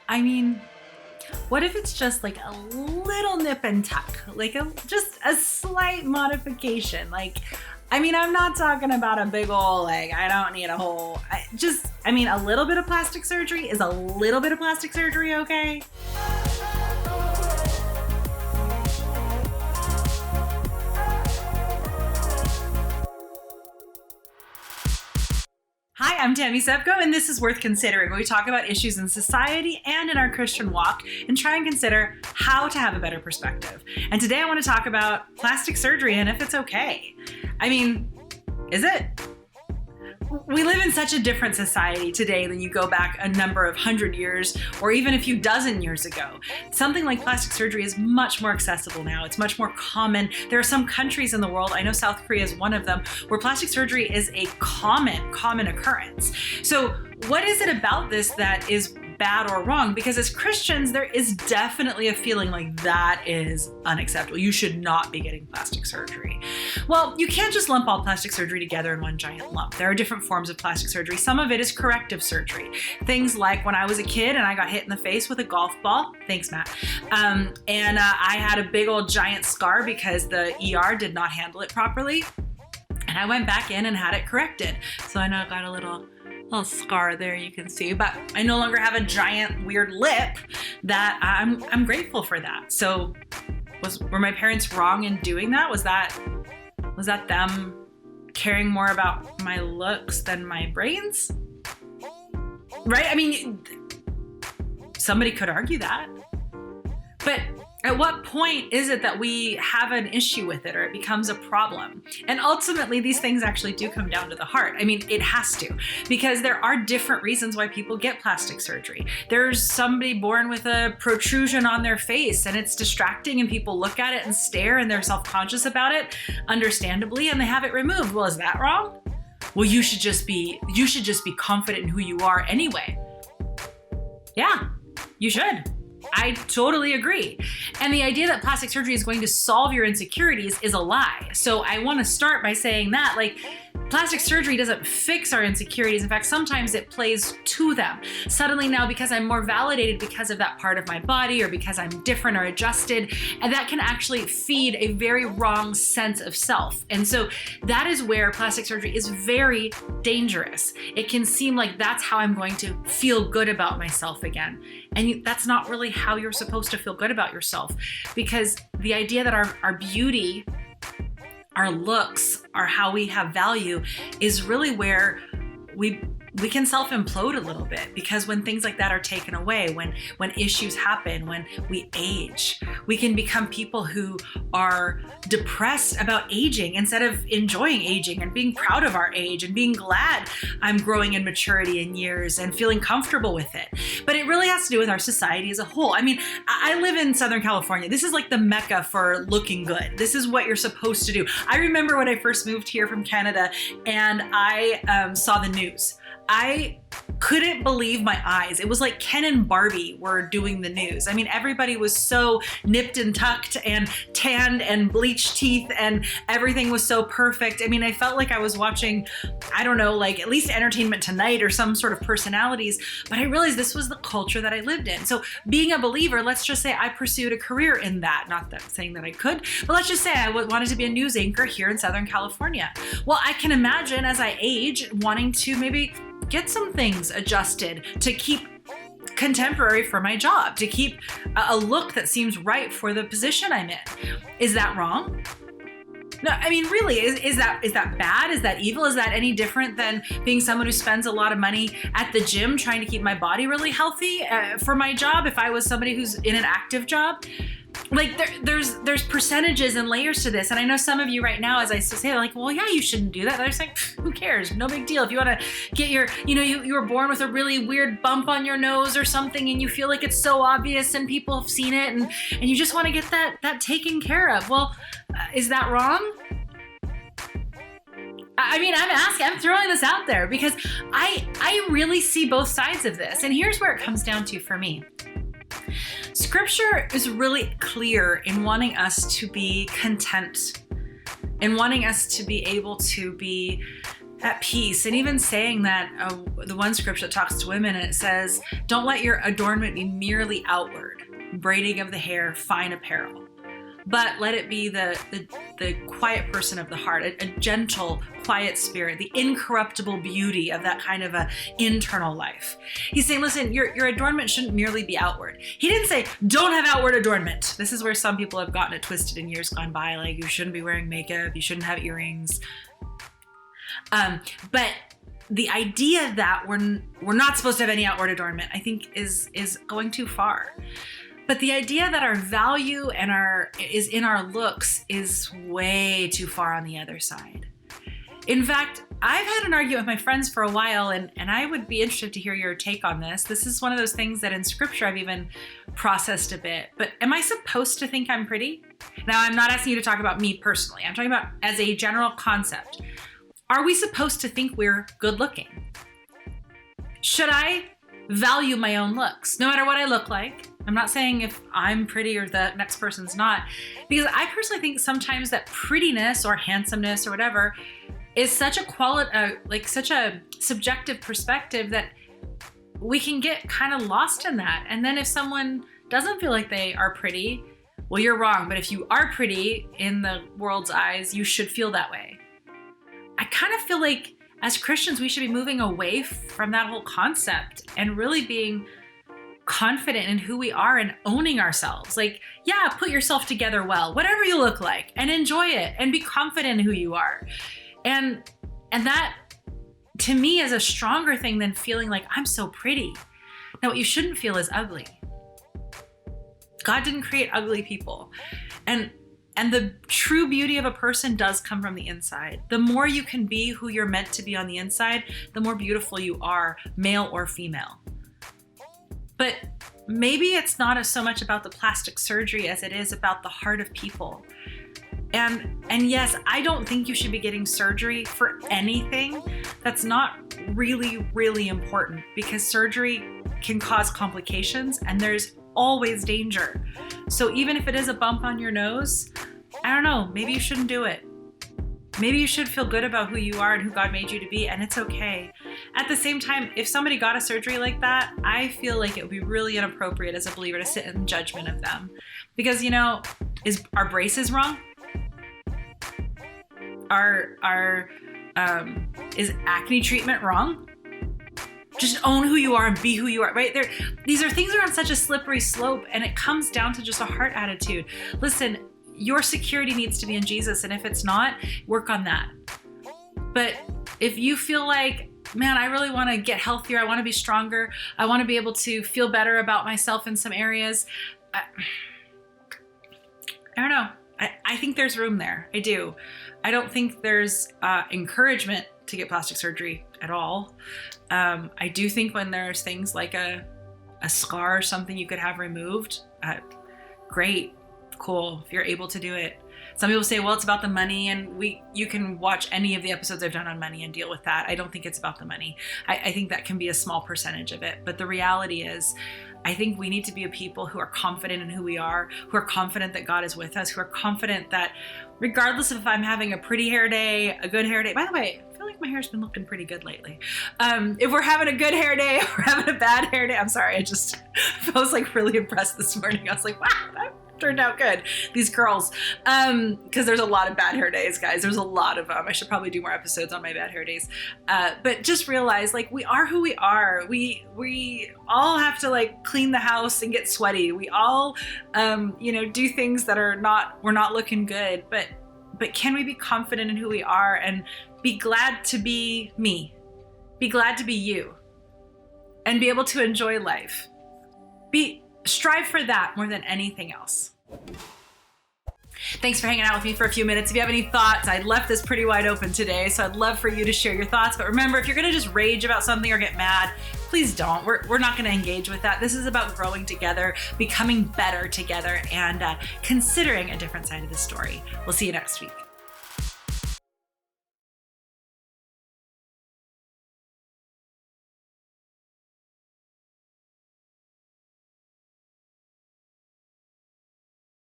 I mean, what if it's just like a little nip and tuck, like just a slight modification? I'm not talking about a big ol' I don't need a whole, a little bit of plastic surgery is a little bit of plastic surgery, okay? Hi, I'm Tammy Sevcov, and this is Worth Considering, where we talk about issues in society and in our Christian walk and try and consider how to have a better perspective. And today I want to talk about plastic surgery and if it's okay. Is it? We live in such a different society today than you go back a number of 100 years or even a few dozen years ago. Something like plastic surgery is much more accessible now. It's much more common. There are some countries in the world, I know South Korea is one of them, where plastic surgery is a common occurrence. So what is it about this that is bad or wrong? Because as Christians, there is definitely a feeling like that is unacceptable. You should not be getting plastic surgery. Well, you can't just lump all plastic surgery together in one giant lump. There are different forms of plastic surgery. Some of it is corrective surgery. Things like when I was a kid and I got hit in the face with a golf ball. Thanks, Matt. I had a big old giant scar because the ER did not handle it properly. And I went back in and had it corrected. So I know I got a little scar there, you can see, but I no longer have a giant weird lip. That I'm grateful for that. So were my parents wrong in doing that? Was that them caring more about my looks than my brains? Right? Somebody could argue that. But at what point is it that we have an issue with it or it becomes a problem? And ultimately, these things actually do come down to the heart. It has to, because there are different reasons why people get plastic surgery. There's somebody born with a protrusion on their face and it's distracting and people look at it and stare and they're self-conscious about it, understandably, and they have it removed. Well, is that wrong? Well, you should just be confident in who you are anyway. Yeah, you should. I totally agree. And the idea that plastic surgery is going to solve your insecurities is a lie. So I want to start by saying that, plastic surgery doesn't fix our insecurities. In fact, sometimes it plays to them. Suddenly now, because I'm more validated because of that part of my body or because I'm different or adjusted, and that can actually feed a very wrong sense of self. And so that is where plastic surgery is very dangerous. It can seem like that's how I'm going to feel good about myself again. And that's not really how you're supposed to feel good about yourself, because the idea that our beauty, our looks, are how we have value is really where we can self-implode a little bit, because when things like that are taken away, when issues happen, when we age, we can become people who are depressed about aging instead of enjoying aging and being proud of our age and being glad I'm growing in maturity and years and feeling comfortable with it. But it really has to do with our society as a whole. I live in Southern California. This is like the mecca for looking good. This is what you're supposed to do. I remember when I first moved here from Canada and I saw the news. I couldn't believe my eyes. It was like Ken and Barbie were doing the news. Everybody was so nipped and tucked and tanned and bleached teeth and everything was so perfect. I felt like I was watching, at least Entertainment Tonight or some sort of personalities, but I realized this was the culture that I lived in. So being a believer, let's just say I pursued a career in that. Not that saying that I could, but let's just say I wanted to be a news anchor here in Southern California. Well, I can imagine as I age wanting to maybe get some things adjusted to keep contemporary for my job, to keep a look that seems right for the position I'm in. Is that wrong? No, really, is that bad? Is that evil? Is that any different than being someone who spends a lot of money at the gym trying to keep my body really healthy for my job if I was somebody who's in an active job? There's percentages and layers to this. And I know some of you right now, as I say, well, yeah, you shouldn't do that. They're just like, who cares? No big deal. If you want to get you were born with a really weird bump on your nose or something and you feel like it's so obvious and people have seen it and you just want to get that taken care of. Well, is that wrong? I'm throwing this out there because I really see both sides of this. And here's where it comes down to for me. Scripture is really clear in wanting us to be content, in wanting us to be able to be at peace. And even saying that, the one scripture that talks to women, and it says, don't let your adornment be merely outward, braiding of the hair, fine apparel, but let it be the quiet person of the heart, a gentle, quiet spirit, the incorruptible beauty of that kind of a internal life. He's saying, listen, your adornment shouldn't merely be outward. He didn't say, don't have outward adornment. This is where some people have gotten it twisted in years gone by, like you shouldn't be wearing makeup, you shouldn't have earrings. But the idea that we're not supposed to have any outward adornment, I think is going too far. But the idea that our value is in our looks is way too far on the other side. In fact, I've had an argument with my friends for a while, and I would be interested to hear your take on this. This is one of those things that in scripture I've even processed a bit. But am I supposed to think I'm pretty? Now, I'm not asking you to talk about me personally. I'm talking about as a general concept. Are we supposed to think we're good looking? Should I value my own looks, no matter what I look like? I'm not saying if I'm pretty or the next person's not, because I personally think sometimes that prettiness or handsomeness or whatever is such a such a subjective perspective that we can get kind of lost in that. And then if someone doesn't feel like they are pretty, well, you're wrong. But if you are pretty in the world's eyes, you should feel that way. I kind of feel like as Christians, we should be moving away from that whole concept and really being confident in who we are and owning ourselves. Like, yeah, put yourself together well, whatever you look like, and enjoy it and be confident in who you are. And that to me is a stronger thing than feeling like I'm so pretty. Now, what you shouldn't feel is ugly. God didn't create ugly people. And the true beauty of a person does come from the inside. The more you can be who you're meant to be on the inside, the more beautiful you are, male or female. But maybe it's not so much about the plastic surgery as it is about the heart of people. And yes, I don't think you should be getting surgery for anything that's not really, really important, because surgery can cause complications and there's always danger. So even if it is a bump on your nose, I don't know, maybe you shouldn't do it. Maybe you should feel good about who you are and who God made you to be, and it's okay. At the same time, if somebody got a surgery like that, I feel like it would be really inappropriate as a believer to sit in judgment of them. Because, is our braces wrong? Is acne treatment wrong? Just own who you are and be who you are, right? These are things that are on such a slippery slope, and it comes down to just a heart attitude. Listen, your security needs to be in Jesus, and if it's not, work on that. But if you feel like, man, I really want to get healthier, I want to be stronger, I want to be able to feel better about myself in some areas, I don't know. I think there's room there. I do. I don't think there's encouragement to get plastic surgery at all. I do think when there's things like a scar or something you could have removed, great, cool, if you're able to do it. Some people say, well, it's about the money, and you can watch any of the episodes I've done on money and deal with that. I don't think it's about the money. I think that can be a small percentage of it. But the reality is, I think we need to be a people who are confident in who we are, who are confident that God is with us, who are confident that regardless of if I'm having a pretty hair day, a good hair day, by the way, I feel like my hair's been looking pretty good lately. If we're having a good hair day or having a bad hair day, I'm sorry, I was like really impressed this morning. I was like, wow, that turned out good. These curls, because there's a lot of bad hair days, guys. There's a lot of them. I should probably do more episodes on my bad hair days. But just realize, like, we are who we are. We all have to like clean the house and get sweaty. We all, do things that we're not looking good. But can we be confident in who we are and be glad to be me? Be glad to be you, and be able to enjoy life. Strive for that more than anything else. Thanks for hanging out with me for a few minutes. If you have any thoughts, I left this pretty wide open today, so I'd love for you to share your thoughts. But remember, if you're going to just rage about something or get mad, please don't. We're not going to engage with that. This is about growing together, becoming better together, and considering a different side of the story. We'll see you next week.